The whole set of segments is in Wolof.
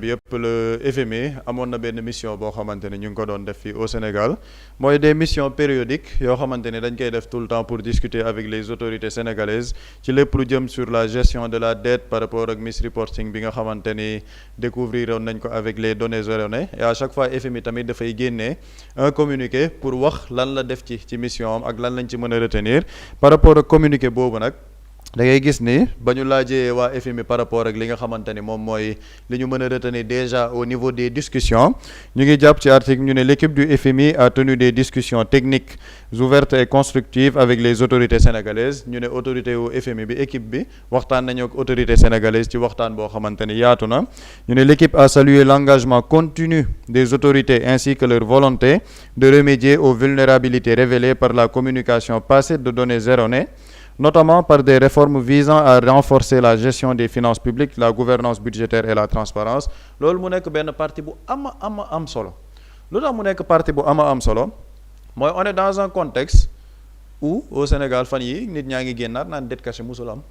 bi yëpp le FMI amoon na benn mission boo xamante ne ñu ngi ko doon def fii au Sénégal mooy des missions périodiques yoo xamante ne dañ koy def tout le temps pour discuter avec les autorités sénégalaises ci lépp lu jëm sur la gestion de la dette par rapport ak misreporting bi nga xamante ni découvrir woon nañ ko avec les données erronées et à chaque fois FMI tamit dafay génnee un communiqué pour wax lan la def ci mission am ak lan lañ ci mën a retenir par rapport ak communiqué boobu nag. da ngay gis ni ba ñu laajee waa FMI par rapport ak li nga xamante ni moom mooy li ñu mën a retenir déjà au niveau des discussions ñu ngi jàpp ci article ñu ne l'équipe du FMI a tenu des discussions techniques ouvertes et constructives avec les autorités sénégalaises ñu ne autorité wu FMI bi équipe bi waxtaan nañu ak autorité sénégalaise ci waxtaan boo xamante ni yaatu na ñu ne l'équipe a salué l'engagement continu des autorités ainsi que leur volonté de remédier aux vulnérabilités révélées par la communication passée de données erronées notamment par des réformes visant à renforcer la gestion des finances publiques, la gouvernance budgétaire et la transparence loolu mu nekk benn partie bu am solo lu tax mu nekk partie bu am solo mooy on est dans un contexte où au Sénégal fan yi nit ñaa ngi génnaat naan dette cachée musul am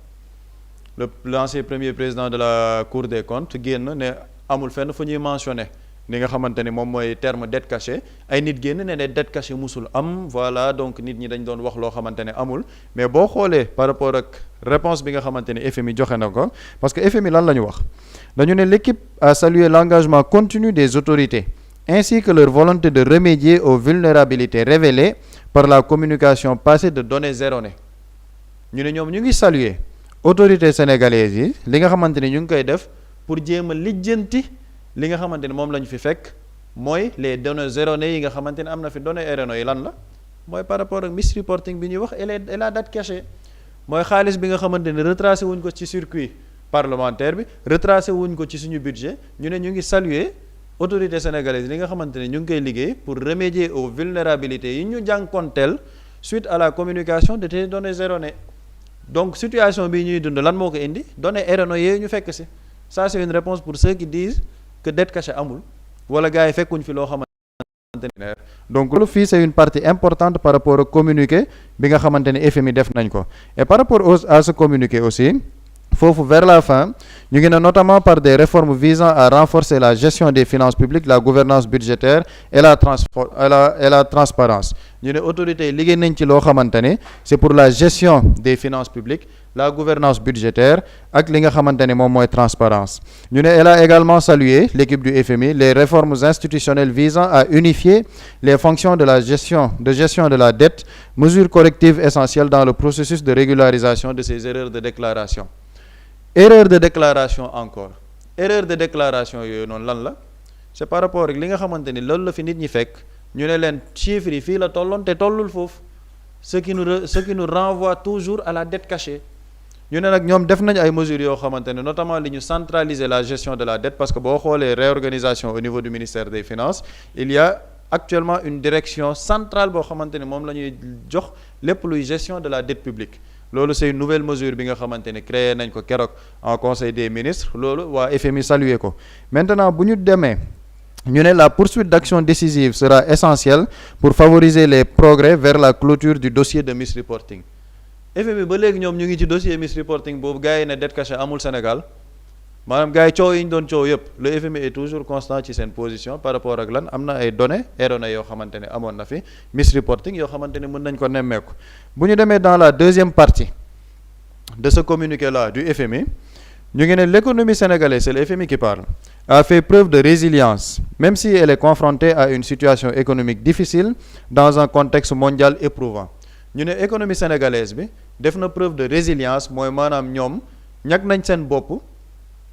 l'ancien premier président de la Cour des comptes génn ne amul fenn fu ñuy mentionné li nga xamante ni moom mooy terme dette cachée ay nit génn ne dette cachée musul am voilà donc nit ñi dañ doon wax loo xamante ne amul mais boo xoolee par rapport ak réponse bi nga xamante ni FMI joxe na ko parce que FMI lan la ñu wax dañu ne l'équipe a salué l'engagement continu des autorités ainsi que leur volonté de remédier aux vulnérabilités révélées par la communication passée de données erronées ñu ne ñoom ñu ngi saluer autorités sénégalaises yi li nga xamante ni ñu ngi koy def pour jéem a lijjanti li nga xamante ni moom la ñu fi fekk mooy les données erronées yi nga xamante ni am na fi données erronées yi lan la mooy par rapport ak misreporting bi ñuy wax et la dette cachée mooy xaalis bi nga xamante ni retracé wuñ ko ci circuit parlementaire bi retracé wuñ ko ci suñu budget ñu ne ñu ngi saluer autorité sénégalaise li nga xamante ni ñu ngi koy liggéey pour remédier aux vulnérabilités yi ñu jànkonteel suite à la communication de ces données erronées donc situation bii ñuy dund lan moo ko indi données erronées yooyu ñu fekk si ça c'est une réponse pour ceux qui disent que dette cachée amul wala gars yi fekkuñ fi loo xamante ne donc loolu fii c'est une partie importante par rapport au communiqué bi nga xamante ne FMI def nañ ko et par rapport à ce communiqué aussi foofu vers la fin ñu ngi ne notamment par des réformes visant à renforcer la gestion des finances publiques la gouvernance budgétaire et la transparence ñu ne autorités yi liggéey nañ ci loo xamante ne c'est pour la gestion des finances publiques la gouvernance budgétaire ak li nga xamante ne moom mooy transparence ñu ne elle a également salué l'équipe du FMI les réformes institutionnelles visant à unifier les fonctions de gestion de la dette mesures correctives essentielles dans le processus de régularisation de ces erreurs de déclaration erreur de déclaration yooyu noonu lan la c'est par rapport ak li nga xamante ni loolu la fi nit ñi fekk ñu ne leen chiffres yi fii la tolloon te tollul foofu ce qui nous renvoie toujours à la dette cachée ñu ne nag ñoom def nañ ay mesures yoo xamante ne notamment li ñu centraliser la gestion de la dette parce que boo xoolee réorganisation au niveau du ministère des finances il y a actuellement une direction centrale boo xamante ne moom la ñuy jox lépp luy gestion de la dette publique loolu c'est une nouvelle mesure bi nga xamante ne créé nañ ko keroog en conseil des ministres loolu waa FMI salué ko maintenant bu ñu demee ñu ne la poursuite d'actions décisives sera essentielle pour favoriser les progrès vers la clôture du dossier de misreporting FMI ba léegi ñoom ñu ngi ci dossier misreporting boobu gars yi ne dette cachée amul Sénégal maanaam gars yi coow yi ñu doon coow yëpp le FMI est toujours constant ci seen position par rapport ak lan am na ay données erronées yoo xamante ne amoon na fi misreporting yoo xamante ne mën nañ ko nemmeeku bu ñu demee dans la deuxième partie de ce communiqué là du FMI ñu ngi ne l'économie sénégalaise c'est le FMI qui parle a fait preuve de résilience même si elle est confrontée à une situation économique difficile dans un contexte mondial éprouvant ñu ne économie sénégalaise bi def na preuve de résilience mooy maanaam ñoom ñag nañ seen bopp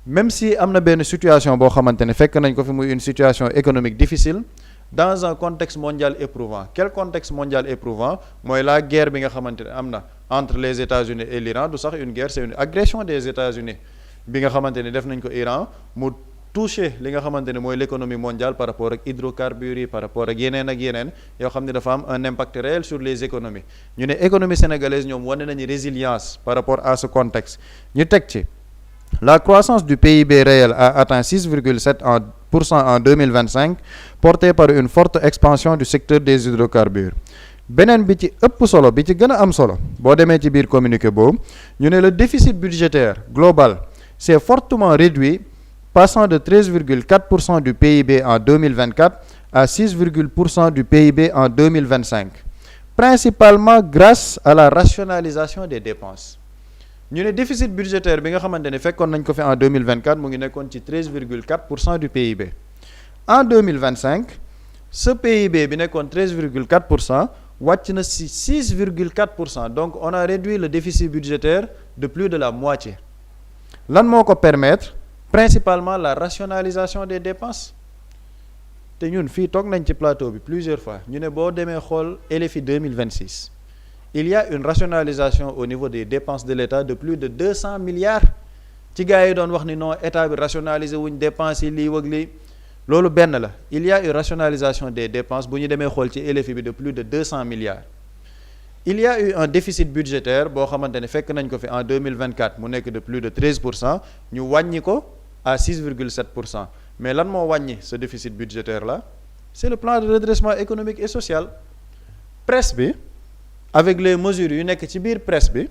même si am na benn situation boo xamante ne fekk nañ ko fi muy une situation économique difficile dans un contexte mondial éprouvant quel contexte mondial éprouvant mooy la guerre bi nga xamante ne am na entre les États-Unis et l'Iran du sax une guerre c'est une agression des États-Unis bi nga xamante ne def nañ ko Iran mu touché li nga xamante ne mooy l'économie mondiale par rapport ak hydrocarbures yi par rapport ak yeneen yoo xam ne dafa am un impact réel sur les économies ñu ne économie sénégalaise ñoom wane nañu résilience par rapport à ce contexte ñu teg ci la croissance du PIB réel a atteint 6,7% en 2025 portée par une forte expansion du secteur des hydrocarbures beneen bi ci ëpp solo bi ci gën a am solo boo demee ci biir communiqué boobu ñu ne le déficit budgétaire global s'est fortement réduit passant de 13,4% du PIB en 2024 à 6% du PIB en 2025, principalement grâce à la rationalisation des dépenses. ñu ne déficit budgétaire bi nga xamante ne fekkoon nañ ko fi en 2024 mu ngi nekkoon ci 13,4% du PIB. En 2025 ce PIB bi nekkoon 13,4% wàcc na si 6,4%, donc on a réduit le déficit budgétaire de plus de la moitié. Lan moo ko permettre? Principalement la rationalisation des dépenses. te ñun fii toog nañ ci plateau bi plusieurs fois ñu ne boo demee xool LFI 2026 il y a une rationalisation au niveau des dépenses de l'État de plus de 200 milliards ci gars yi doon wax ni non état bi rationaliser wuñ dépenses yi lii wag lii loolu benn la. Il y a une rationalisation des dépenses bu ñu demee xool ci LFI bi de plus de 200 milliards. Il y a eu un déficit budgétaire boo xamante ne fekk nañ ko fi en 2024 mu nekk de plus de 13%, ñu wàññi ko à 6,7%. mais lan moo wàññi ce déficit budgétaire là? C'est le plan de redressement économique et social. Presse bi avec les mesures yu nekk ci biir presse bi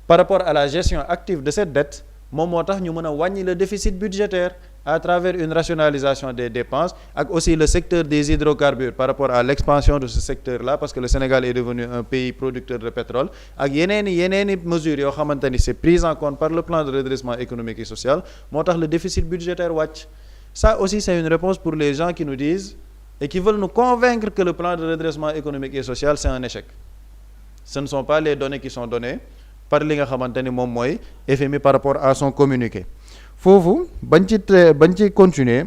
par rapport à la gestion active de cette dette moom moo tax ñu mën a wàññi le déficit budgétaire à travers une rationalisation des dépenses ak aussi le secteur des hydrocarbures par rapport à l'expansion de ce secteur là parce que le Sénégal est devenu un pays producteur de pétrole ak yeneeni mesures yoo xamante ni c'est pris en compte par le plan de redressement économique et social moo tax le déficit budgétaire wàcc. Ça aussi c'est une réponse pour les gens qui nous disent et qui veulent nous convaincre que le plan de redressement économique et social c'est un échec. Ce ne sont pas les données qui sont données par li nga xamante ni moom mooy FMI par rapport à son communiqué. Foofu bañ ci continuer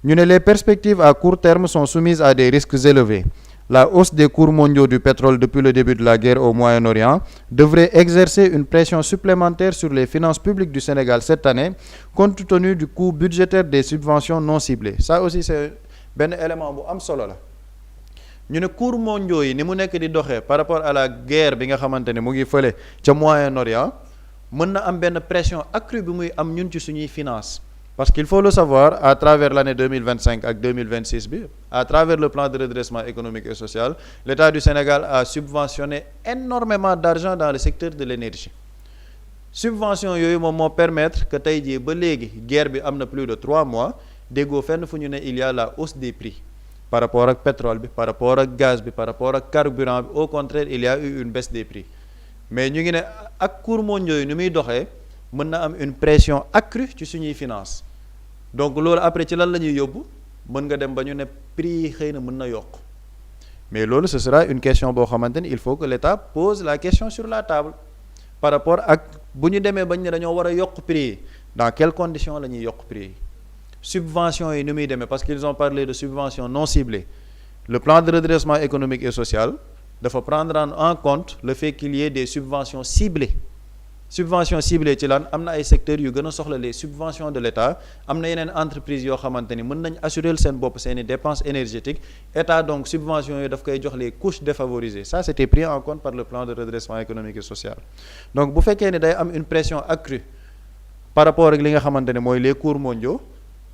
ñu ne les perspectives à court terme sont soumises à des risques élevés. La hausse des cours mondiaux du pétrole depuis le début de la guerre au Moyen-Orient devrait exercer une pression supplémentaire sur les finances publiques du Sénégal cette année compte tenu du coût budgétaire des subventions non ciblées. Ça aussi c'est benn élément bu am solo la ñu ne cours mondiaux yi ni mu nekk di doxee par rapport à la guerre bi nga xamante ne mu ngi fële ca Moyen-Orient mën na am benn pression accrue bi muy am ñun ci suñuy finance parce qu'il faut le savoir à travers l'année 2025 ak 2026 bi à travers le plan de redressement économique et social l'État du Sénégal a subventionné énormément d'argent dans le secteur de l'énergie. Subvention yooyu moom moo permettre que tey jii ba léegi guerre bi am na plus de 3 mois déggoo fenn fu ñu ne il y a la hausse des prix par rapport ak pétrole bi par rapport ak gaz bi par rapport ak carburant bi au contraire il y a eu une baisse des prix. Mais ñu ngi ne ak cours mondiaux yi ni muy doxee mën na am une pression accrue ci suñuy finance donc loolu après ci lan la ñuy yóbbu mën nga dem ba ñu ne prix yi xëy na mën na yokk mais loolu ce sera une question boo xamante ni il faut que l'État pose la question sur la table par rapport ak bu ñu demee bañ ne dañoo war a yokk prix yi dans quelles conditions la ñuy yokk prix yi subventions yi ni muy demee parce qu'ils ont parlé de subventions non ciblées. Le plan de redressement économique et social dafa prendre en compte le fait qu'il y ait des subventions ciblées. Subventions ciblées ci lan am na ay secteurs yu gën a soxla les subventions de l'État am na yeneen entreprises yoo xamante ni mën nañ assurer seen bopp seeni dépenses énergétiques État donc subventions yooyu daf koy jox les couches défavorisées ça c'était pris en compte par le plan de redressement économique et social. Donc bu fekkee ni day am une pression accrue par rapport ak li nga xamante ne mooy les cours mondiaux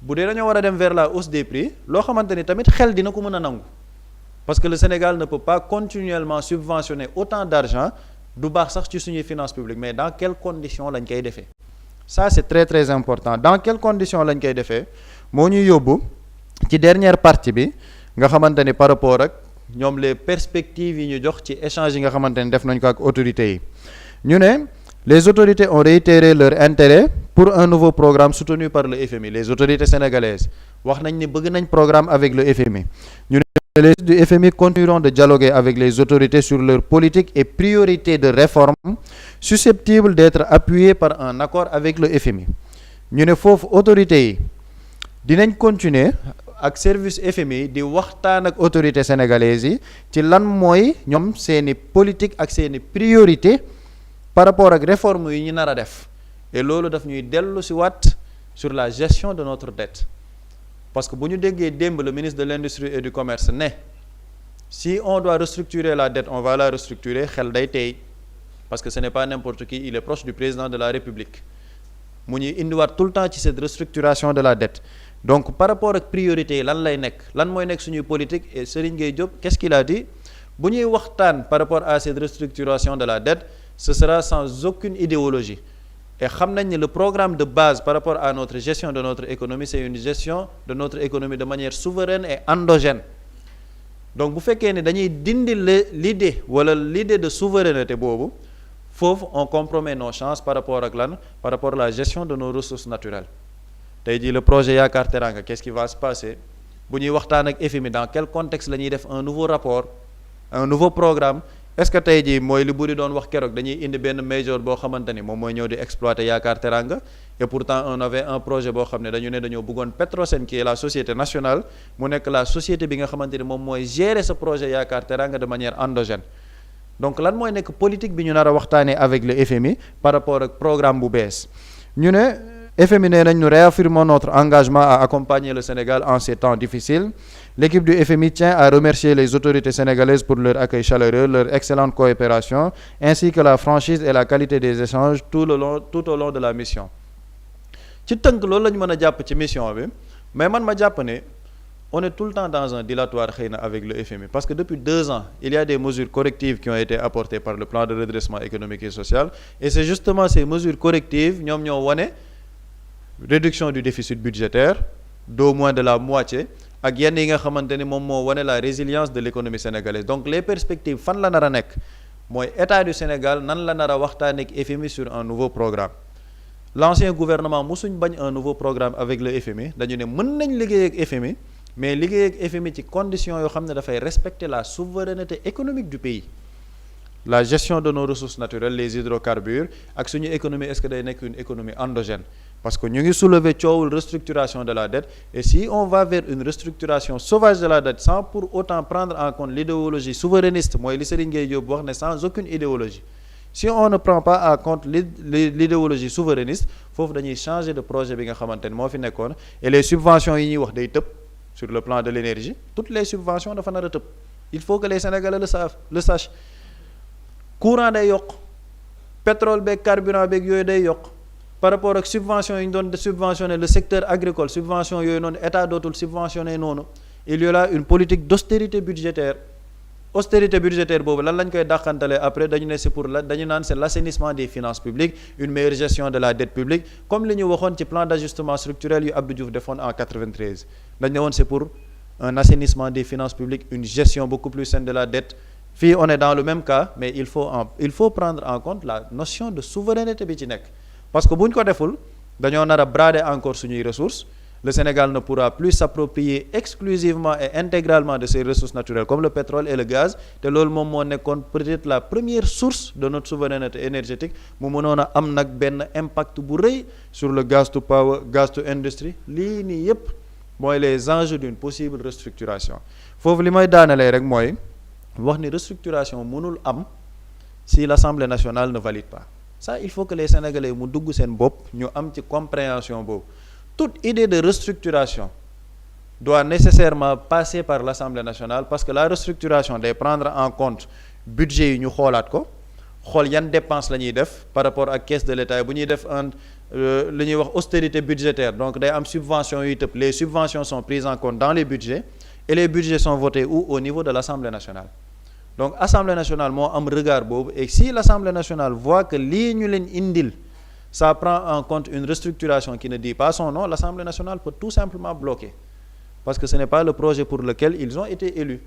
bu dee dañoo war a dem vers la hausse des prix loo xamante ni tamit xel dina ko mën a nangu parce que le Sénégal ne peut pas continuellement subventionner autant d'argent du baax sax ci suñuy finances publiques mais dans quelles conditions lañ koy defee ça c'est très très important dans quelles conditions lañ koy defee moo ñuy yóbbu ci dernière partie bi nga xamante ni par rapport ak ñoom les perspectives yi ñu jox ci échange yi nga xamante ni def nañ ko ak autorités yi ñu ne les autorités ont réitéré leur intérêt pour un nouveau programme soutenu par le FMI les autorités sénégalaises wax nañ ni bëgg nañ programme avec le FMI ñu ne les du FMI continueront de dialoguer avec les autorités sur leur politique et priorités de réforme susceptibles d'être appuyées par un accord avec le FMI ñu ne foofu autorités yi dinañ continuer ak service FMI di waxtaan ak autorités sénégalaises yi ci lan mooy ñoom seeni politique ak seeni priorité par rapport ak réforme yi ñu nar a def et loolu daf ñuy dellu si waat sur la gestion de notre dette parce que bu ñu déggee démb le ministre de l'Industrie et du Commerce ne si on doit restructurer la dette on va la restructurer xel day tey parce que ce n'est pas n'importe qui il est proche du président de la République mu ñuy indiwaat tout le temps ci cette restructuration de la dette donc par rapport ak priorité yi lan lay nekk lan mooy nekk suñuy politique et Serigne Gueye Diop qu'est-ce qu'il a dit bu ñuy waxtaan par rapport à cette restructuration de la dette ce sera sans aucune idéologie et xam nañ ne le programme de base par rapport à notre gestion de notre économie c'est une gestion de notre économie de manière souveraine et endogène. Donc bu fekkee ne dañuy dindi l'idée de souveraineté boobu foofu on compromet nos chances par rapport ak lan par rapport à la gestion de nos ressources naturelles. Tey jii le projet Yaakaar Teranga qu'est-ce qui va se passer bu ñuy waxtaan ak FMI dans quel contexte la ñuy def un nouveau rapport un nouveau programme. Est-ce que tey jii mooy li buri doon wax keroog dañuy indi benn major boo xamante ni moom mooy ñëw di exploiter Yaakaar Teranga et pourtant on avait un projet boo xam ne dañoo bëggoon Petrosen qui est la société nationale mu nekk la société bi nga xamante ni moom mooy gérer ce projet Yaakaar Teranga de manière endogène. Donc lan mooy nekk politique bi ñu nar a waxtaanee avec le FMI par rapport ak programme bu bees ñu ne FMI nee nañ ñu réaffirmons notre engagement à accompagner le Sénégal en ces temps difficiles. L'équipe du FMI tient à remercier les autorités sénégalaises pour leur accueil chaleureux, leur excellente coopération, ainsi que la franchise et la qualité des échanges tout au long de la mission. ci tënk loolu la ñu mën a jàpp ci mission bi mais man ma jàpp ne on est tout le temps dans un dilatoire xëy na avec le FMI parce que depuis 2 ans il y a des mesures correctives qui ont été apportées par le plan de redressement économique et social et c'est justement ces mesures correctives ñoom ñoo wane réduction du déficit budgétaire d'au moins de la moitié ak yenn yi nga xamante ni moom moo wane la résilience de l'économie sénégalaise. Donc les perspectives fan la nar a nekk mooy état du Sénégal nan la nar a waxtaanee ak FMI sur un nouveau programme. L'ancien gouvernement musuñ bañ un nouveau programme avec le FMI dañu ne mën nañ liggéey ak FMI mais liggéey ak FMI ci conditions yoo xam ne dafay respecter la souveraineté économique du pays. La gestion de nos ressources naturelles les hydrocarbures ak suñu économie est-ce que day nekk une économie endogène parce que ñu ngi soulever coowul restructuration de la dette et si on va vers une restructuration sauvage de la dette sans pour autant prendre en compte l'idéologie souverainiste mooy li Serigne Gueye Diop wax ne sans aucune idéologie si on ne prend pas en compte l'idéologie souverainiste foofu dañuy changer de projet bi nga xamante ne moo fi nekkoon et les subventions yi ñuy wax day tëb sur le plan de l'énergie toutes les subventions dafa nar a tëb il faut que les Sénégalais le sachent courant day yokk pétrole beeg carburant beeg yooyu day yokk par rapport ak subvention yi ñu doon subventionner le secteur agricole subvention yooyu noonu état dootul subventionner noonu il y aura une politique d'austérité budgétaire boobu lan lañ koy dàqantale après dañu ne c'est pour la dañu naan c'est l'assainissement des finances publiques une meilleure gestion de la dette publique comme li ñu waxoon ci plan d'ajustement structurel yu Abdou Diouf defoon en 93 dañ ne woon c'est pour un assainissement des finances publiques une gestion beaucoup plus saine de la dette. Fii on est dans le même cas mais il faut prendre en compte la notion de souveraineté bi ci nekk parce que bu ñu ko deful dañoo nar a brader encore suñuy ressources le Sénégal ne pourra plus s'approprier exclusivement et intégralement de ses ressources naturelles comme le pétrole et le gaz te loolu moom moo nekkoon peut-être la première source de notre souveraineté énergétique mu mënoon a am nag benn impact bu rëy sur le gaz to power gaz to industrie lii nii yépp mooy les enjeux d'une possible restructuration foofu li may daanelee rek mooy wax ni restructuration mënul am si l'Assemblée nationale ne valide pas ça il faut que les Sénégalais mu dugg seen bopp ñu am ci compréhension boobu toute idée de restructuration doit nécessairement passer par l'Assemblée nationale parce que la restructuration day prendre en compte budget yi ñu xoolaat ko xool yan dépenses la ñuy def par rapport ak caisse de l'État bu ñuy def li ñuy wax austérité budgétaire donc day am subventions yu tëb les subventions sont prises en compte dans les budgets et les budgets sont votés où au niveau de l'Assemblée nationale donc Assemblée nationale moo am regard boobu et si l'Assemblée nationale voit que lii ñu leen indil ça prend en compte une restructuration qui ne dit pas son nom l'Assemblée nationale peut tout simplement bloquer parce que ce n'est pas le projet pour lequel ils ont été élus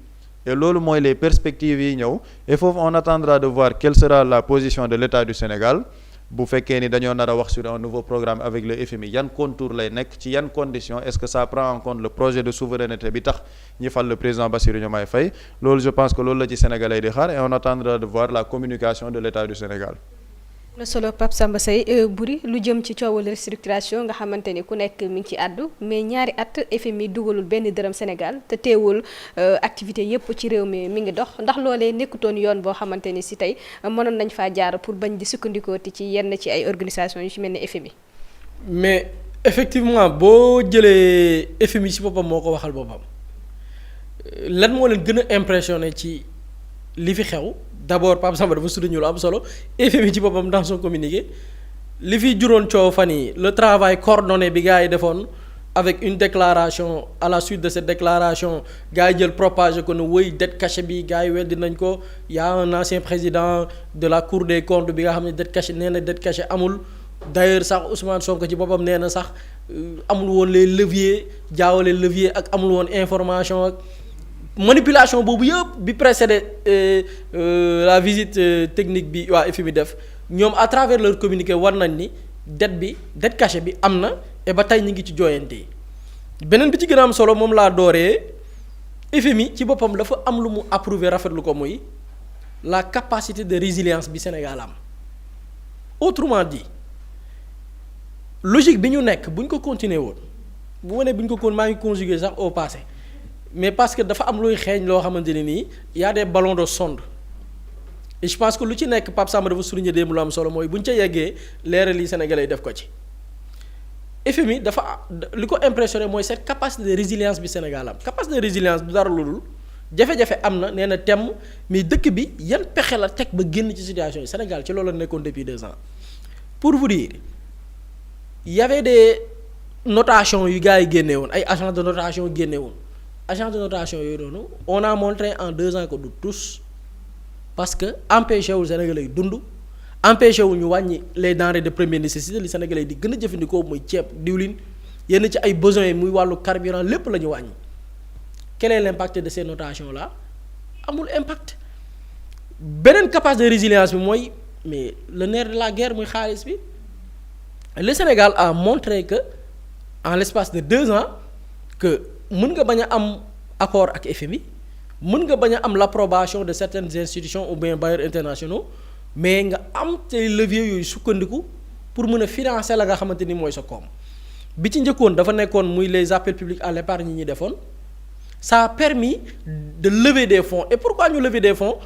et loolu mooy les perspectives yi ñëw et foofu on attendra de voir quelle sera la position de l'État du Sénégal bu fekkee ni dañoo nar a wax sur un nouveau programme avec le FMI yan contour lay nekk ci yan conditions est-ce que ça prend en compte le projet de souveraineté bi tax ñi fal le président Bassirou Diomaye Faye loolu je pense que loolu la ci Sénégalais di xaar et on attendra de voir la communication de l'État du Sénégal. la solo Pape Samba Seye Boury lu jëm ci coowal restructuration nga xamante ni ku nekk mi ngi ci àddu mais ñaari at FMI dugalul benn dërëm Sénégal te teewul activité yépp ci réew mi ngi dox ndax loolee nekkutoon yoon boo xamante ni si tey mënoon nañ faa jaar pour bañ di sukkandikooti ci yenn ci ay organisations yu ci mel ni FMI. mais effectivement boo jëlee FMI ci boppam moo ko waxal boppam lan moo leen gën a impressionné ci li fi xew. D'abord Pape Samba dafa souligner lu am solo FMI ci boppam dans son communiqué li fi juróon coow fan yi le travail coordonné bi gars yi defoon avec une déclaration à la suite de cette déclaration gars yi jël propagé ko ne wëy dette cachée bi gars yi weddi nañ ko y a un ancien président de la Cour des comptes bi nga xam ne dette cachée nee na dette cachée amul d'ailleurs sax Ousmane Sonko ci boppam nee na sax amul woon les leviers jaawale levier ak amul woon information ak manipulation boobu yëpp bi précédé la visite technique bi waa FMI def ñoom à travers leur communiqué war nañ ni dette cachée bi am na et ba tey ñu ngi ci jooyante yi beneen bi ci gën a am solo moom laa dooree FMI ci boppam dafa am lu mu approuvé rafetlu ko muy la capacité de résilience bi Sénégal am autrement dit logique bi ñu nekk bu ñu ko continuer woon bu ma nee bu ñu ko maa ngi conjugué sax au passé mais parce que dafa am luy xeeñ loo xamante ne nii y a des ballons de sonde et je pense que lu ci nekk Pape Samba dafa souligner démb lu am solo mooy bu ñu ca yeggee leeral yi Sénégalais yi def ko ci FMI dafa li ko impressionné mooy cette capacité de résilience bi Sénégal am capacité de résilience du dara lu dul jafe-jafe am na nee na temm mais dëkk bi yan pexe la teg ba génn ci situation yi Sénégal ci loolu la nekkoon depuis 2 ans pour vous dire y avait des notations yu gars yi génne woon ay agence de notation génne woon agence de notation yooyu noonu on a montré en 2 ans que du tous parce que empêché wul Sénégalais yi dund empêché wu ñu wàññi les denrées de première nécessité li Sénégalais yi di gën a jëfandikoo muy ceeb diwlin yenn ci ay besoins muy wàllu carburant lépp la ñu wàññi quel est l'impact de ces notations là amul impact beneen capacité de résilience bi mooy mais le nerf de la guerre muy xaalis bi le Sénégal a montré que en l'espace de 2 ans que mën nga bañ a am accord ak FMI mën nga bañ a am l'approbation de certaines institutions ou bien bailleurs internationaux mais nga am tey leviers yooyu sukkandiku pour mën a financer la nga xamante ni mooy sa koom bi ci njëkkoon dafa nekkoon muy les appels publics à l'épargne ñi defoon ça a permis de lever des fonds et pourquoi ñu lever des fonds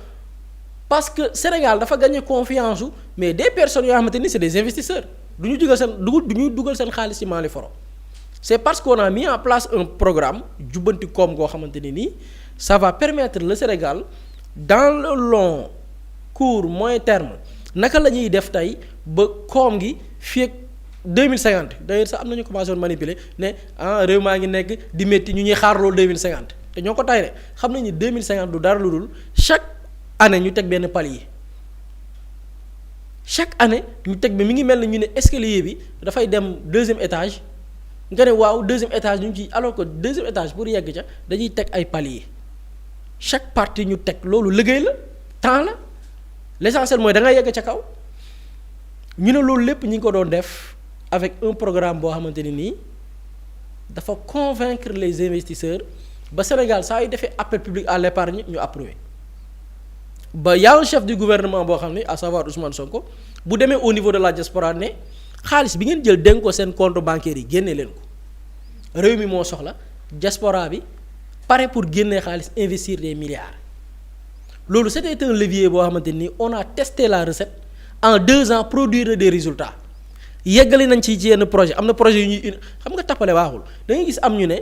parce que Sénégal dafa gagner confiance mais des personnes yoo xamante ni c'est des investisseurs du ñu dugal seen xaalis ci Mali foro c'est parce qu'on a mis en place un programme jubbanti koom goo xamante ni nii ça va permettre le Sénégal dans le long court moyen terme naka la ñuy def tey ba koom gi fii ak 2050 d'ailleurs sax am nañu commencé woon manipuler ne réew maa ngi nekk di métti ñu ñuy xaar loolu 2050 te ñoo ko tay de xam nañu 2050 du dara lu dul chaque année ñu teg benn palier chaque année ñu teg bi mi ngi mel ni ñu ne escalier bi dafay dem 2e étage nga ne waaw 2e étage ñu ngi ci alors que 2e étage pour yegg ca dañuy teg ay paliers chaque partie ñu teg loolu liggéey la temps la l'essentiel mooy da nga yegg ca kaw ñu ne loolu lépp ñi ngi ko doon def avec un programme boo xamante ni nii dafa convaincre les investisseurs ba Sénégal saa yu defee appel public à l'épargne ñu approuvé ba y a un chef du gouvernement boo xam ne à savoir Ousmane Sonko bu demee au niveau de la diaspora ne xaalis bi ngeen jël dénk ko seen compte bancaire yi génne leen ko réew mi moo soxla diaspora bi pare pour génnee xaalis investir des milliards loolu c'était un levier boo xamante ni on a testé la recette en 2 ans produire des résultats yeggali nañ ci yenn projet am na projet yu ñuy xam nga tappale waaxul da ngay gis am ñu ne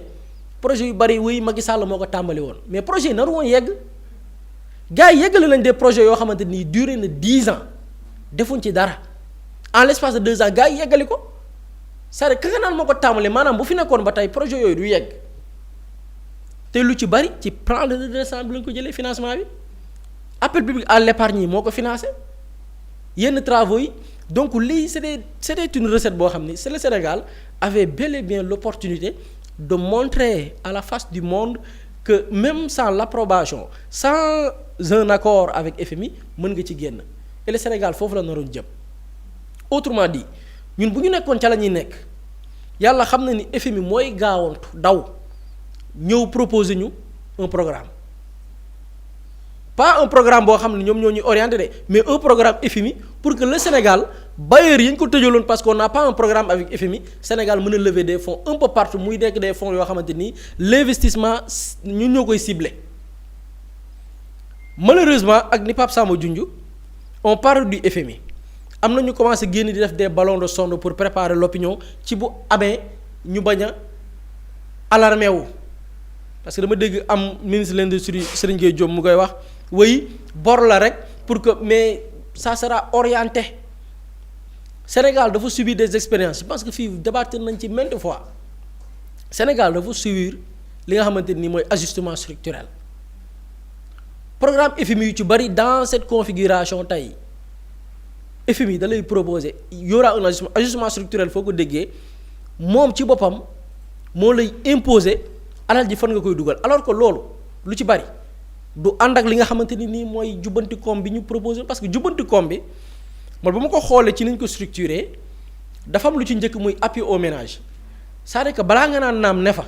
projet yu bari wuy Macky Sall moo ko tàmbali woon mais projet yi naru woon yegg gars yi yeggali nañ des projets yoo xamante ni duré na 10 ans defuñ ci dara en l'espace de 2 ans gars yi yeggali ko c'est-à-dire ka nga naan moo ko tàmbali maanaam bu fi nekkoon ba tey projet yooyu du yegg te lu ci bari ci plan de redressement bi lañ ko jëlee financement bi appel public à l'épargne yi moo ko financé yenn travaux yi donc lii c'était une recette boo xam ni c'est le Sénégal avait bel et bien l'opportunité de montrer à la face du monde que même sans l'approbation sans un accord avec FMI mën nga ci génn et le Sénégal foofu la naroon jëm autrement dit ñun bu ñu nekkoon ca la ñuy nekk yàlla xam na ni FMI mooy gaawantu daw ñëw proposer ñu un programme pas un programme boo xam ne ñoom ñoo ñuy orienté de mais un programme FMI pour que le Sénégal bailleurs yi ñu ko tëjaloon parce qu'on n'a pas un programme avec FMI Sénégal mën a lever des fonds un peu partout muy nekk des fonds yoo xamante ni l'investissement ñun ñoo koy ciblé malheureusement ak ni Pape Samba junj on parle du FMI am na ñu commencé génn di def des ballons de sonde pour préparer l'opinion ci bu amee ñu bañ a alarmé wu parce que dama dégg am ministre de l'industrie Serigne Gueye Diop mu koy wax oui bor la rek pour que mais ça sera orienté Sénégal dafa subir des expériences je pense que fii débattre nañ ci maintes fois Sénégal dafa subir li nga xamante ni mooy ajustement structurel programme FMI yu ci bari dans cette configuration tey FMI da lay proposer y aura un ajustement structurel foo ko déggee moom ci boppam moo lay imposer alal ji fan nga koy dugal alors que loolu lu ci bari du ànd ak li nga xamante ni nii mooy jubbanti koom bi ñu proposé parce que jubbanti koom bi man ba ma ko xoolee ci nañ ko structuré dafa am lu ci njëkk muy appui aux ménages c'est-à-dire que balaa nga naan naam ne fa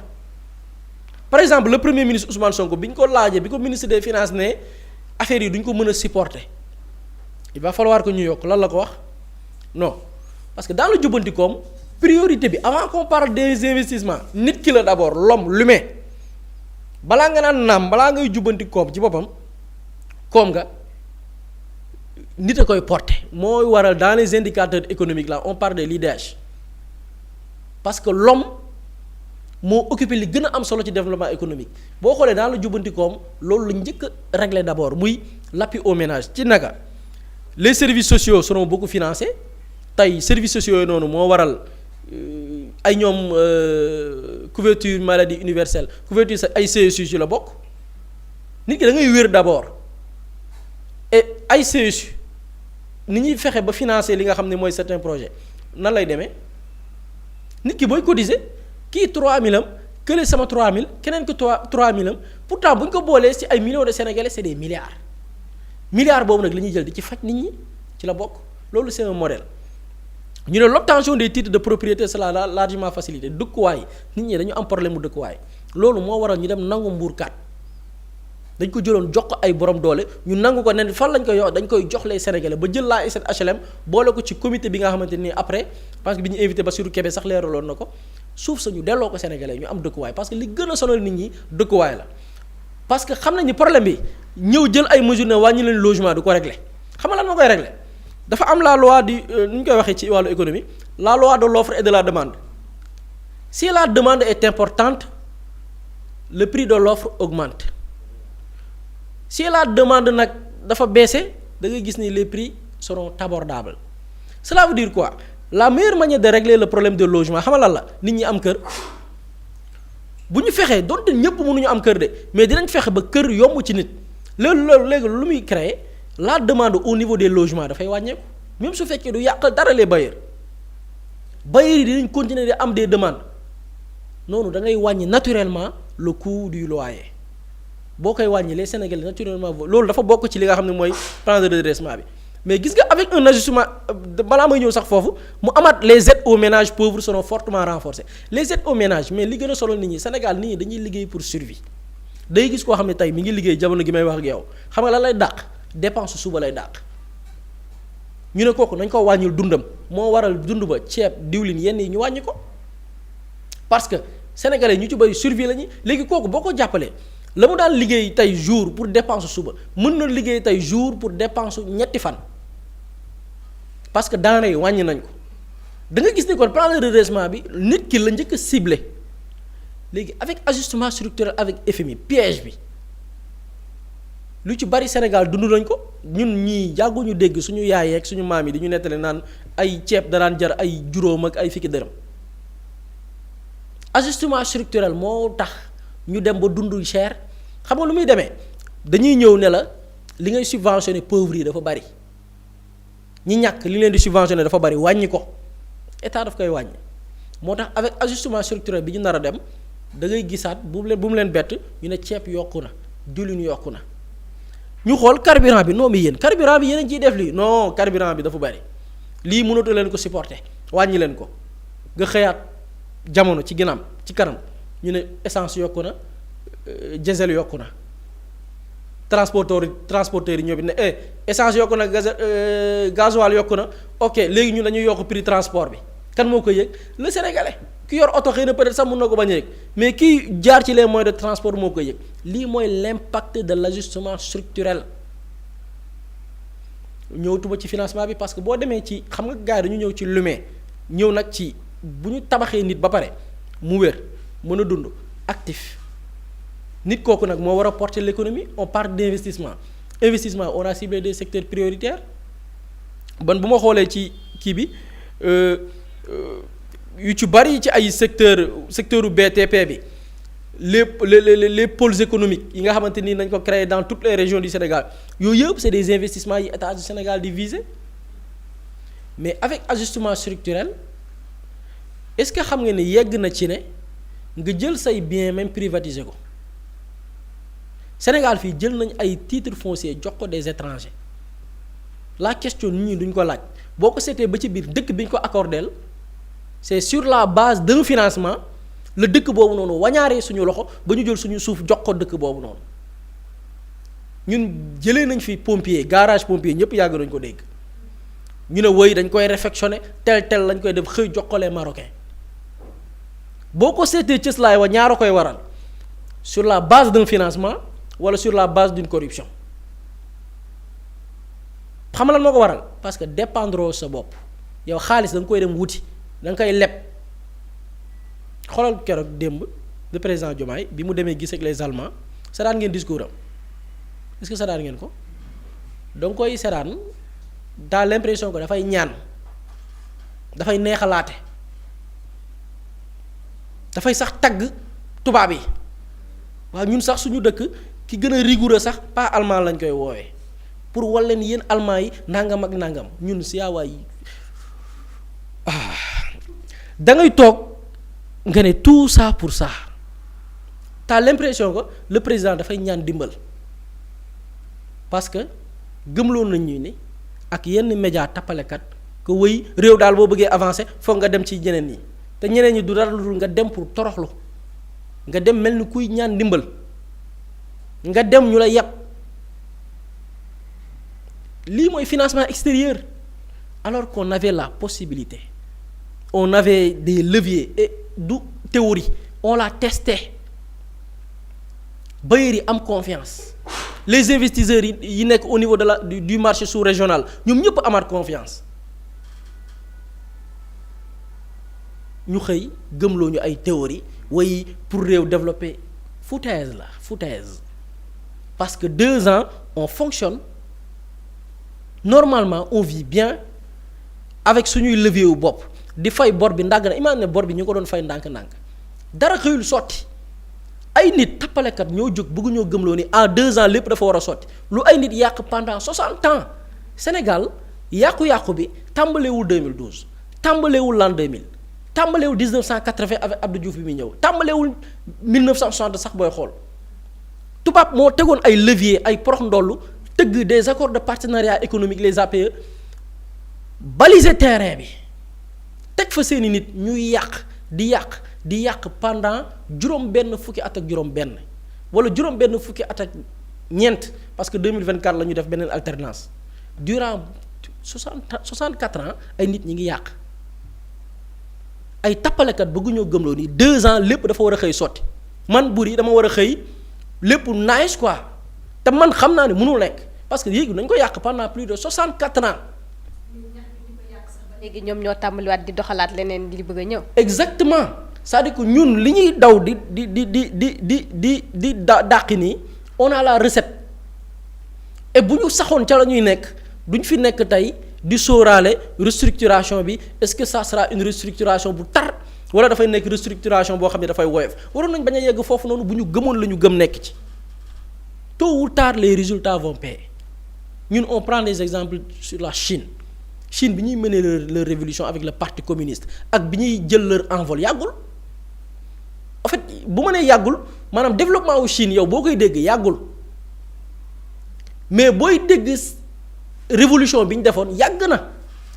par exemple le premier ministre Ousmane Sonko bi ñu ko laajee bi ko ministre des finances ne affaire yi duñ ko mën a supporter il va falloir que ñu yokk lan la ko wax non parce que dans le jubbanti koom priorité bi avant qu'on parle des investissements nit ki la d'abord l'humain balaa nga naan naam balaa ngay jubbanti koom ci boppam koom nga nit a koy porter mooy waral dans les indicateurs économiques là on parle de l'IDH parce que l'homme moo occupé li gën a am solo ci développement économique boo xoolee dans le jubbanti koom loolu la njëkk a régler d'abord muy l'appui aux ménages ci naka les services sociaux seront beaucoup financés tey services sociaux yooyu noonu moo waral ay ñoom couverture maladie universelle couverture sa ay CSU ci la bokk nit ki da ngay wér d'abord et ay CSU ni ñuy fexe ba financer li nga xam ne mooy certains projets nan lay demee nit ki booy cotiser kii 3000 am kële sama 3000 keneen ki 3000 am pourtant bu ñu ko boolee ci ay millions de Sénégalais c'est des milliards boobu nag la ñuy jël di ci faj nit ñi ci la bokk loolu c'est un modèle. ñu ne l'obtention des titres de propriété cela la largement facilité dëkkuwaay nit ñi dañu am problème mu dëkkuwaay loolu moo waral ñu dem nangu mbuurkat dañ ko jëloon jox ko ay borom doole ñu nangu ko ne fan lañ koy yox dañ koy jox les Sénégalais ba jël laa SNHLM boole ko ci comité bi nga xamante ni après parce que bi ñu invité Bassirou Kébé sax leeraloon na ko suuf sa ñu delloo ko Sénégalais ñu am dëkkuwaay parce que li gën a sonal nit ñi dëkkuwaay la parce que xam nañ ni problème bi ñëw jël ay mesures ne wàññi leen logement du ko régler xam nga lan moo koy régler dafa am la loi du ni ñu koy waxee ci wàllu économie la loi de l'offre et de la demande si la demande est importante le prix de l'offre augmente si la demande nag dafa baisser da ngay gis ni les prix seront abordables cela veut dire quoi la meilleure manière de régler le problème de logement xam nga lan la nit ñi am kër bu ñu fexee donte ñëpp mënuñu am kër de mais dinañ fexe ba kër yomb ci nit léegi lu muy créer la demande au niveau des logements dafay wàññeeku même su fekkee du yàq dara les bailleurs yi dinañ continuer di am des demandes noonu da ngay wàññi naturellement le coût du loyer boo koy wàññi les Sénégalais naturellement loolu dafa bokk ci li nga xam ne mooy plan de redressement bi mais gis nga avec un ajustement balaa may ñëw sax foofu mu amaat les aides aux ménages pauvres seront fortement renforcées les aides aux ménages mais li gën a solo nit ñi Sénégal nit ñi dañuy liggéey pour survie day gis koo xam ne tey mi ngi liggéey jamono gi may wax ak yow xam nga lan lay dàq dépense suba lay dàq ñu ne kooku nañ ko wàññil dundam moo waral dund ba ceeb diwlin yenn yi ñu wàññi ko parce que sénégalais ñu ci bëri survie la ñuy léegi kooku boo ko jàppalee la mu daan liggéey tey jour pour dépense suba mën na liggéey tey jour pour dépense ñetti fan parce que denrées yi wàññi nañ ko da nga gis ni kon plan de redressement bi nit ki la njëkk a ciblé léegi avec ajustement structurel avec FMI piège bi lu ci bari Sénégal dund nañ ko ñun ñii yàgguñu dégg suñu yaay ak suñu maam yi di ñu nettali naan ay ceeb da daan jar ay juróom ak ay fukki dërëm ajustement structurel moo tax ñu dem ba dund cher xam nga lu muy demee dañuy ñëw ne la li ngay subventionné pauvres yi dafa bari ñi ñàkk li leen di subventionné dafa bari wàññi ko état daf koy wàññi moo tax avec ajustement structurel bi ñu nar a dem da ngay gisaat bu mu leen bett ñu ne ceeb yokku na diwlin yokku na ñu xool carburant bi non mais yéen carburant bi yéen a ciy def lii non carburant bi dafa bari lii mënatu leen ko supporter wàññi leen ko nga xëyaat jamono ci ginnaaw ci kanam ñu ne essence yokku na diesel yokku na transporteurs yi ñoo bi ne essence yokku na gasoil yokku na ok léegi ñun dañuy yokk prix transport bi kan moo koy yëg le sénégalais ki yor oto xëy na peut-être sax mën na ko bañ a yëg mais kii jaar ci les moyens de transport moo koy yëg lii mooy l'impact de l'ajustement structurel ñëwtuma ci financement bi parce que boo demee ci xam nga gars yi dañu ñëw ci lumee ñëw nag ci bu ñu tabaxee nit ba pare mu wér mën a dund actif nit kooku nag moo war a porter l'économie on parle d'investissement on a ciblé des secteurs prioritaires ban bu ma xoolee ci kii bi yu ci bari ci ay secteur BTP bi les pôles économiques yi nga xamante ni nañ ko créer dans toutes les régions du Sénégal yooyu yëpp c'est des investissements yi état du Sénégal di viser mais avec ajustement structurel est-ce que xam nga ne yegg na ci ne nga jël say bien même privatiser ko Sénégal fii jël nañ ay titres fonciers jox ko des étrangers la question nit ñi duñ ko laaj boo ko seetee ba ci biir dëkk bi ñu ko accordeel c'est sur la base d'un financement la dëkk boobu noonu wañaaree suñu loxo ba ñu jël suñu suuf jox ko dëkk boobu noonu ñun jëlee nañ fi pompier garage pompier ñëpp yàgg nañ ko dégg ñu ne woy dañ koy réfectionner tel lañ koy def xëy jox ko les Marocains boo ko seetee cëslaay wa ñaara koy waral sur la base d'un financement wala sur la base d'une corruption xam nga lan moo ko waral parce que dépendre sa bopp yow xaalis da nga koy dem wuti da nga koy leb xoolal keroog démb le président Diomaye bi mu demee gis ak les Allemands seetaan ngeen discours am est-ce que seetaan ngeen ko da nga koy seetaan dans l'impression que dafay ñaan dafay neexalaate dafay sax tagg tubaab yi waaw ñun sax suñu dëkk ki gën a rigoureux sax pas allemand lañ koy woowee pour wal leen yéen allemand yi nangam ak nangam ñun si yaawaay da ngay toog nga ne tout ça pour ça t'as l'impression que le président dafay ñaan dimbal parce que gëmloon nañ ñu ni ak yenn média tappalekat que wëy réew daal boo bëggee avancer foog nga dem ci ñeneen ñi te ñeneen ñi du dara lu dul nga dem pour toroxlu nga dem mel ni kuy ñaan dimbal nga dem ñu la yàpp lii mooy financement extérieur alors qu'on avait la possibilité on avait des leviers et du théorie on l'a testé bailleurs yi am confiance les investisseurs yi nekk au niveau de la du marché sous-régional ñoom ñëpp amaat confiance ñu xëy gëmloo ñu ay théorie way pour réew développer foutaise parce que 2 ans on fonctionne normalement on vit bien avec suñuy levier wu bopp di fay bor bi ndànk na imagine bor bi ñu ko doon fay ndànk-ndànk dara xëyul sotti ay nit tappalekat ñoo jóg bëgg ñoo gëmloo ni en 2 ans lépp dafa war a sotti lu ay nit yàq pendant 60 ans Sénégal yàqu-yàqu bi tàmbalewul 2012 tàmbalewul l'an 2000 tàmbalewul 1980 avec Abdou Diouf bi muy ñëw tàmbalewul 1960 sax booy xool tubaab moo tegoon ay levier ay porox ndollu tëgg des accords de partenariat économique les APE baliser terrain bi teg fa seeni nit ñuy di yàq pendant juróom-benn fukki at ak juróom-benn wala juróom-benn fukki at ak ñeent parce que 2024 la ñu def beneen alternance durant 64 ans ay nit ñi ngi yàq ay tappalekat bëgguñoo gëmloo ni 2 ans lépp dafa war a xëy sotti man Boury dama war a xëy lépp nice quoi te man xam naa ne mënul nekk parce que yéegi nañ ko yàq pendant plus de 64 ans. léegi ñoom ñoo tàmbaliwaat di doxalaat leneen li bëgg a ñëw. exactement c'est-à-dire que ñun li ñuy daw di dàqi nii on a la recette et bu ñu saxoon ca la ñuy nekk duñ fi nekk tey di sóoraale restructuration bi est-ce que ça sera une restructuration bu tar wala dafay nekk restructuration boo xam ne dafay woyof waroon nañ bañ a yegg foofu noonu bu ñu gëmoon la ñu gëm nekk ci tôt ou tard les résultats vont payer ñun on prend des exemples sur la Chine bi ñuy mener leur révolution avec le parti communiste ak bi ñuy jël leur envol yàggul en fait bu ma nee yàggul maanaam développement wu Chine yow boo koy dégg yàggul mais booy dégg révolution bi ñu defoon yàgg na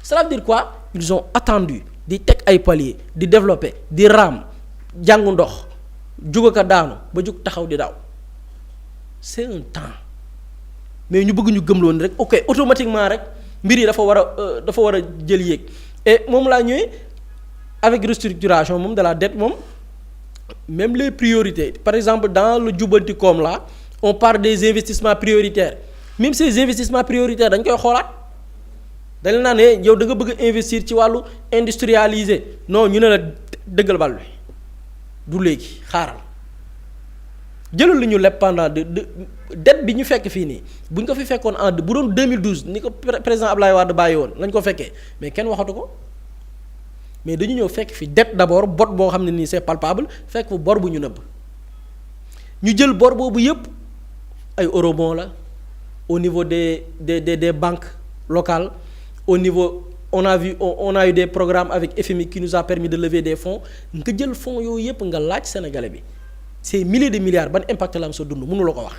cela veut dire quoi ils ont attendu di teg ay paliers di développer di raam jàngu ndox jóg a daanu ba jóg taxaw di daw c'est un temps mais ñu bëgg ñu gëmloo ni rek ok automatiquement rek mbir yi dafa war a jël yéeg et moom laa ñëwee avec restructuration moom de la dette moom même les priorités par exemple dans le jubbanti koom là on parle des investissements prioritaires même ces investissements prioritaires dañ koy xoolaat dañ la naan yow da nga bëgg a investir ci wàllu industrialiser non ñu ne la dëggal bal bi du léegi xaaral jëlal li ñu leb pendant de dette bi ñu fekk fii nii bu ñu ko fi fekkoon bu doon 2012 ni ko président Ablaye Wade bàyyi woon lañ ko fekkee mais kenn waxatu ko mais dañu ñëw fekk fi dette d'abord bor boo xam ne nii c'est palpable fekk fu bor bu ñu nëbb ñu jël bor boobu yépp ay eurobond la au niveau des banques locales au niveau on a eu des programmes avec FMI qui nous a permis de lever des fonds nga jël fonds yooyu yëpp nga laaj sénégalais bi c'est milliers de milliards ban impact la am sa dund mënu la ko wax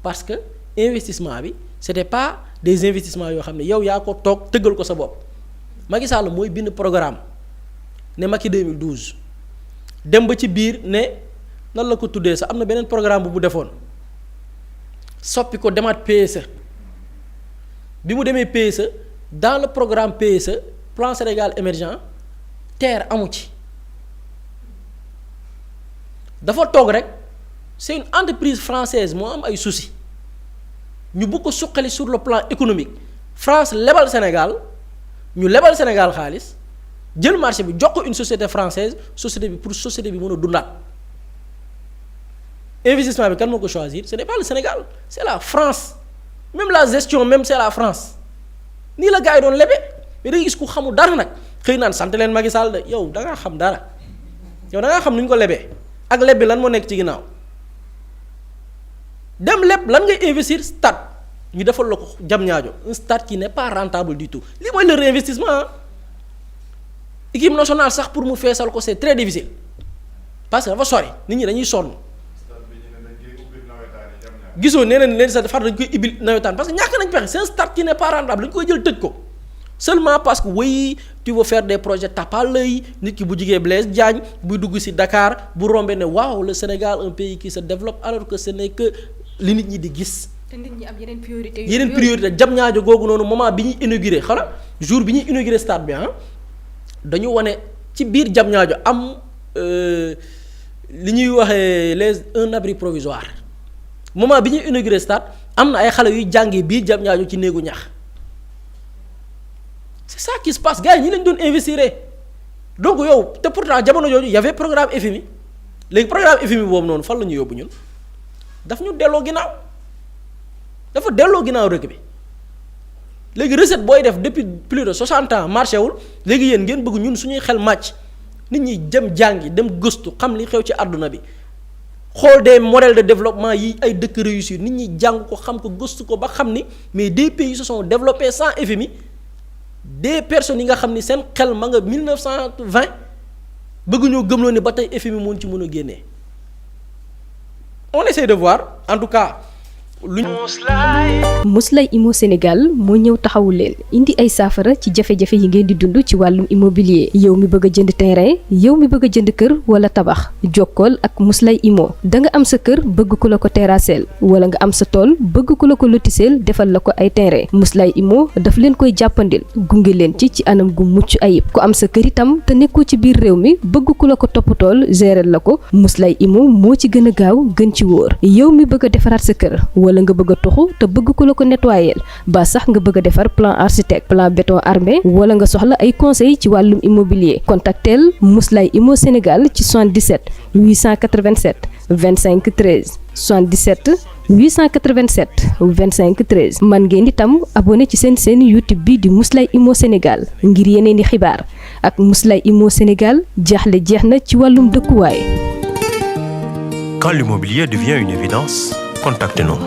parce que investissement bi c'était pas des investissements yoo xam ne yow yaa ko toog tëggal ko sa bopp Macky Sall mooy bind programme ne Macky 2012 dem ba ci biir ne nan la ko tuddee sax am na beneen programme bu defoon soppi ko demaat PSE bi mu demee PSE dans le programme PSE plan Sénégal émergent terre amu ci dafa toog rek c'est une entreprise française moo am ay soucis ñu bëgg ko suqali sur le plan économique France lebal Sénégal ñu lebal Sénégal xaalis jël marché bi jox ko une société française société bi pour société bi mën a dundaat investissement bi kan moo ko choisir ce n'est pas le Sénégal c'est la France même la gestion même c'est la France nii la gars yi doon lebe mais da ngay gis ku xamul dara nag xëy naan sant leen Macky Sall de yow da ngaa xam dara yow da ngaa xam nu ñu ko lebee ak leb bi lan moo nekk ci ginnaaw dem leb lan ngay investir stade ñu defal la ko jam ñaajo un stade qui n'est pas rentable du tout lii mooy leur investissement équipe nationale sax pour mu feesal ko c'est très difficile parce que dafa sori nit ñi dañuy sonn. gisoo nee nañ leen sax far dañ koy ibil nawetaan parce que ñàkk nañ pexe c'est un stade qui n'est pas rentable dañ koy jël tëj ko seulement parce que oui tu veux faire des projets tape à l'œil nit ki bu jigee Blaise Diagne buy dugg ci Dakar bu rombee ne waaw le Sénégal un pays qui se développe alors que ce n'est que li nit ñi di gis. te nit ñi am yeneen priorité jam ñaajo googu noonu moment bi ñuy inauguré xala jour bi ñuy inauguré stade bi dañu wane ci biir jam ñaajo am li ñuy waxee un abri provisoire moment bi ñuy inauguré stade am na ay xale yuy jàngee biir jam ñaajo ci néegu ñax c'est ça qui se passe gars yi ñi lañ doon investir donc yow te pourtant jamono jooju y avait programme FMI léegi programme FMI boobu noonu fan la ñu yóbbu ñun daf ñu delloo ginnaaw dafa delloo ginnaaw rëkk bi léegi recette booy def depuis plus de 60 ans marché wul léegi yéen ngeen bëgg ñun suñuy xel màcc nit ñi dem jàngi dem gëstu xam li xew ci àdduna bi xool des modèles de développement yi ay dëkk réussir nit ñi jàng ko xam ko gëstu ko ba xam ni mais des pays se sont développés sans FMI des personnes yi nga xam ni seen xel ma nga 1920 bëgg ñoo gëmloo ni ba tey FMI moon ci mën a génnee on essaie de voir en tout cas luñ. Mously Immo Sénégal moo ñëw taxawu leen indi ay saafara ci jafe-jafe yi ngeen di dund ci wàllum immobilier yow mi bëgg a jënd terrain yow mi bëgg a jënd kër wala tabax jokkool ak Mously Immo da nga am sa kër bëgg ku la ko terrasseel wala nga am sa tool bëgg ku la ko lotiseel defal la ko ay terrain Mously Immo daf leen koy jàppandil gunge leen ci anam gu mucc ayib ku am sa kër itam te nekkoo ci biir réew mi bëgg ku la ko toppatool gérer la ko Mously Immo moo ci gën a gaaw gën ci wóor yow mi bëgg a defaraat sa kër wala nga bëgg a toxu te bëgg ku la ko nettoyer ba sax nga bëgg a defar plan architecte plan béton armé wala nga soxla ay conseil ci wàllum immobilier contactel Mously Immo Sénégal ci 77 887 25 13 77 887 25 13 man ngeen itam abonné ci seen YouTube bi di Mously Immo Sénégal ngir yeneen i xibaar ak Mously Immo Sénégal jaaxle jeex na ci wàllum dëkkuwaay. Quand l'immobilier devient une évidence, contactez-nous.